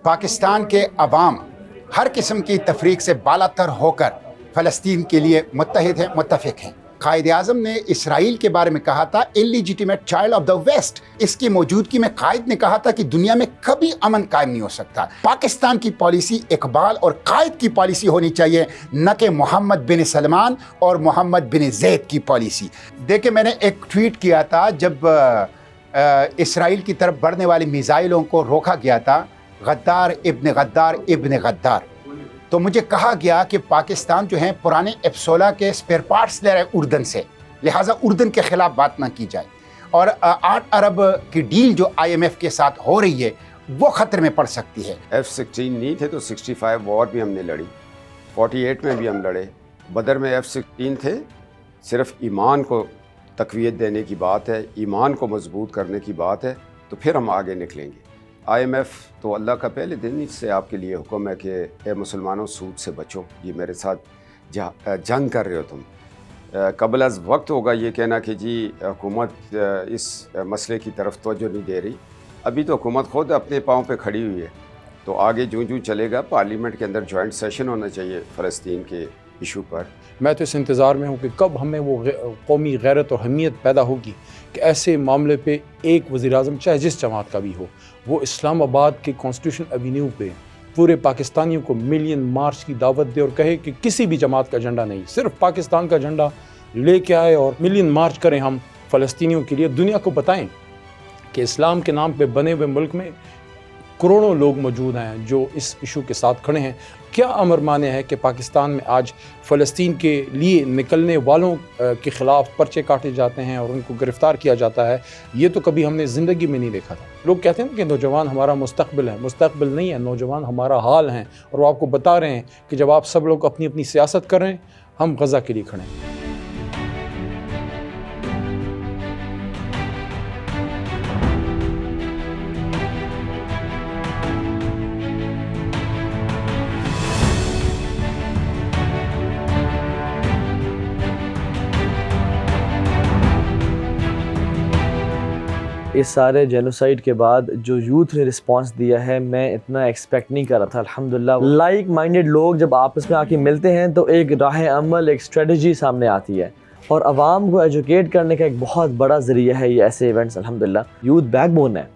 पाकिस्तान के अवाम हर किस्म की तफरीक से बालातर होकर फ़लस्तीन के लिए मुत्तहिद हैं, मुत्तफ़िक हैं। कायद आज़म ने इसराइल के बारे में कहा था इलीजिटिमेट चाइल्ड ऑफ द वेस्ट। इसकी मौजूदगी में कायद ने कहा था कि दुनिया में कभी अमन कायम नहीं हो सकता। पाकिस्तान की पॉलिसी इकबाल और कायद की पॉलिसी होनी चाहिए, न कि मोहम्मद बिन सलमान और मोहम्मद बिन ज़ैद की पॉलिसी। देखिए, मैंने एक ट्वीट किया था जब इसराइल की तरफ बढ़ने वाली मिसाइलों को रोका गया था, गद्दार इब्न गद्दार, तो मुझे कहा गया कि पाकिस्तान जो है पुराने F-16 के स्पेयर पार्ट्स ले रहे हैं उर्दन से, लिहाजा उर्दन के ख़िलाफ़ बात ना की जाए। और 8 अरब की डील जो IMF के साथ हो रही है वो ख़तरे में पड़ सकती है। F-16 नहीं थे तो 65 वॉर भी हमने लड़ी, 48 में भी हम लड़े, बदर में F-16 थे। सिर्फ ईमान को तक़वियत देने की बात है, ईमान को मजबूत करने की बात है, तो फिर हम आगे निकलेंगे। IMF तो अल्लाह का पहले दिन ही से आपके लिए हुक्म है कि ए मुसलमानों सूद से बचो, ये मेरे साथ जंग कर रहे हो तुम। कबल अज़ वक्त होगा ये कहना कि जी हुकूमत इस मसले की तरफ तवज्जो नहीं दे रही। अभी तो हुकूमत ख़ुद अपने पाँव पे खड़ी हुई है, तो आगे जूँ चलेगा। पार्लियामेंट के अंदर जॉइंट सेशन होना चाहिए फ़लस्तीन के इशू पर। मैं तो इस इंतज़ार में हूँ कि कब हमें वो कौमी गैरत और हमीयत पैदा होगी कि ऐसे मामले पे एक वज़ीर-ए-आज़म चाहे जिस जमात का भी हो, वो इस्लामाबाद के कॉन्स्टिट्यूशन एवेन्यू पे पूरे पाकिस्तानियों को मिलियन मार्च की दावत दे और कहे कि किसी भी जमात का झंडा नहीं, सिर्फ पाकिस्तान का झंडा लेके आए और मिलियन मार्च करें हम फ़लस्तीनियों के लिए। दुनिया को बताएं कि इस्लाम के नाम पे बने हुए मुल्क में करोड़ों लोग मौजूद हैं जो इस इशू के साथ खड़े हैं। क्या अमर माने है कि पाकिस्तान में आज फ़लस्तीन के लिए निकलने वालों के ख़िलाफ़ पर्चे काटे जाते हैं और उनको गिरफ़्तार किया जाता है। ये तो कभी हमने ज़िंदगी में नहीं देखा था। लोग कहते हैं कि नौजवान हमारा मुस्तक़बिल है, मुस्तक़बिल नहीं है, नौजवान हमारा हाल हैं। और वो आपको बता रहे हैं कि जब आप सब लोग अपनी अपनी सियासत कर रहे हैं, हम गज़ा के लिए खड़े हैं। इस सारे जेनोसाइड के बाद जो यूथ ने रिस्पांस दिया है, मैं इतना एक्सपेक्ट नहीं कर रहा था। अल्हम्दुलिल्लाह, लाइक माइंडेड लोग जब आपस में आके मिलते हैं तो एक राह अमल, एक स्ट्रेटजी सामने आती है और आवाम को एजुकेट करने का एक बहुत बड़ा ज़रिया है ये ऐसे इवेंट्स। अल्हम्दुलिल्लाह यूथ बैकबोन है।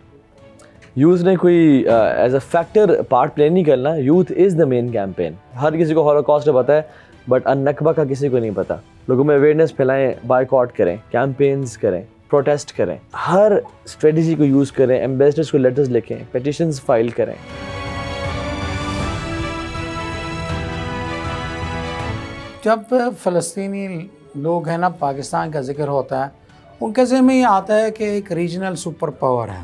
यूथ ने कोई age a factor part play नहीं करना, youth is the main campaign. हर किसी को हॉलोकॉस्ट पता है बट अन-नकबा का किसी को नहीं पता। लोगों में अवेयरनेस फैलाएं, बायकॉट करें, कैंपेन्स करें, प्रोटेस्ट करें, हर स्ट्रेटजी को यूज़ करें, एम्बेसडर्स को लेटर्स लिखें, पिटिशंस फाइल करें। जब फ़लस्तीनी लोग हैं ना, पाकिस्तान का जिक्र होता है, उनके ज़हन में ये आता है कि एक रीजनल सुपर पावर है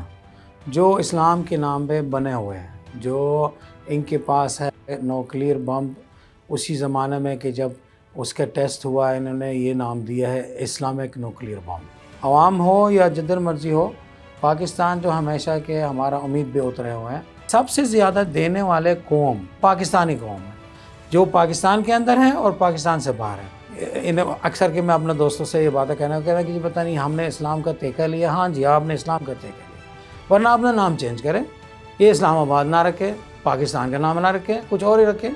जो इस्लाम के नाम पे बने हुए हैं, जो इनके पास है न्यूक्लियर बम। उसी ज़माने में कि जब उसका टेस्ट हुआ, इन्होंने ये नाम दिया है इस्लामिक न्यूक्लियर बम। अवाम हो या जिधर मर्जी हो, पाकिस्तान जो हमेशा के हमारा उम्मीद पे उतरे हुए हैं। सबसे ज़्यादा देने वाले कौम पाकिस्तानी कौम है, जो पाकिस्तान के अंदर है और पाकिस्तान से बाहर है। इन अक्सर के मैं अपने दोस्तों से ये बातें कह रहा कि जी पता नहीं हमने इस्लाम का ठेका लिया। हाँ जी, आपने इस्लाम का ठेका लिया, वरना अपना नाम चेंज करें। ये इस्लामाबाद ना रखे, पाकिस्तान का नाम ना रखे, कुछ और ही रखें।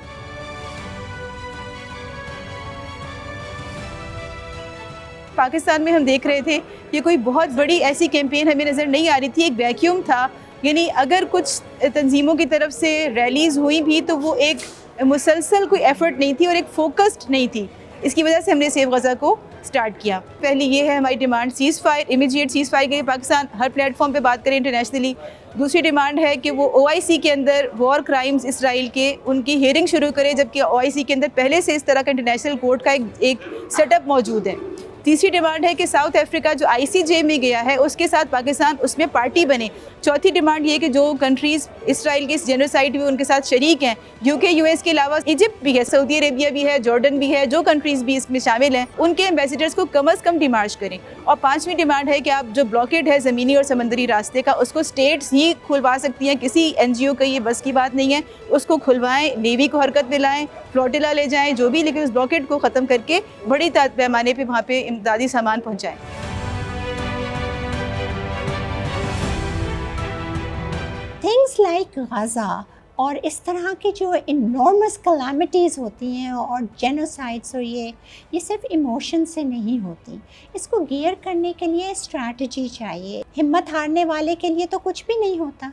पाकिस्तान में हम देख रहे थे ये कोई बहुत बड़ी ऐसी कैंपेन हमें नज़र नहीं आ रही थी, एक वैक्यूम था। यानी अगर कुछ तंजीमों की तरफ से रैलीज़ हुई भी तो वो एक मुसलसल कोई एफ़र्ट नहीं थी और एक फोकस्ड नहीं थी। इसकी वजह से हमने सेव गज़ा को स्टार्ट किया। पहली ये है हमारी demand seize fire, immediate seize fire के लिए पाकिस्तान हर प्लेटफॉर्म पे बात करें इंटरनेशनली। दूसरी डिमांड है कि वो OIC के अंदर वॉर क्राइम्स इसराइल के उनकी हियरिंग शुरू करे, जबकि OIC के अंदर पहले से इस तरह का इंटरनेशनल कोर्ट का एक सेटअप मौजूद है। तीसरी डिमांड है कि साउथ अफ्रीका जो ICJ में गया है उसके साथ पाकिस्तान उसमें पार्टी बने। चौथी डिमांड ये कि जो कंट्रीज़ इसराइल के इस जेनोसाइड में उनके साथ शरीक हैं, UK US के अलावा इजिप्ट भी है, सऊदी अरेबिया भी है, जॉर्डन भी है, जो कंट्रीज़ भी इसमें शामिल हैं उनके एम्बेसडर्स को कम अज़ कम डिमार्च करें। और पाँचवीं डिमांड है कि आप जो ब्लॉकेड है ज़मीनी और समंदरी रास्ते का, उसको स्टेट्स ही खुलवा सकती हैं, किसी NGO का ये बस की बात नहीं है। उसको खुलवाएँ, नेवी को हरकत में लाएँ, फ्लोटिला ले जाएँ, जो भी, लेकिन उस ब्लॉकेड को ख़त्म करके बड़ी पैमाने पर वहाँ पर इमदादी सामान पहुँचाएँ। Things like Gaza اور اس طرح کی جو انارمس کلیمٹیز ہوتی ہیں اور جینوسائڈس اور یہ صرف ایموشن سے نہیں ہوتی. اس کو گیئر کرنے کے لیے اسٹریٹجی چاہیے. ہمت ہارنے والے کے لیے تو کچھ بھی نہیں ہوتا.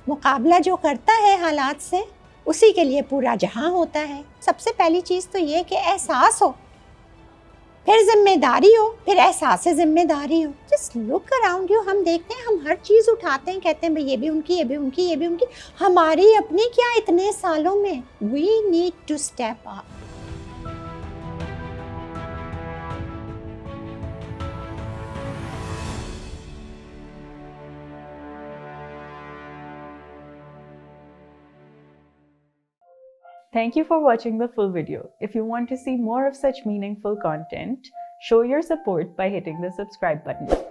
مقابلہ جو کرتا ہے حالات سے اسی کے لیے پورا جہاں ہوتا ہے. سب سے پہلی چیز تو یہ کہ احساس ہو، پھر ذمہ داری ہو، پھر احساس ذمہ داری ہو. Just look around you. ہم دیکھتے ہیں، ہم ہر چیز اٹھاتے ہیں، کہتے ہیں بھئی یہ بھی ان کی، یہ بھی ان کی، یہ بھی ان کی. ہماری اپنی کیا اتنے سالوں میں. We need to step up. Thank you for watching the full video. If you want to see more of such meaningful content, show your support by hitting the subscribe button.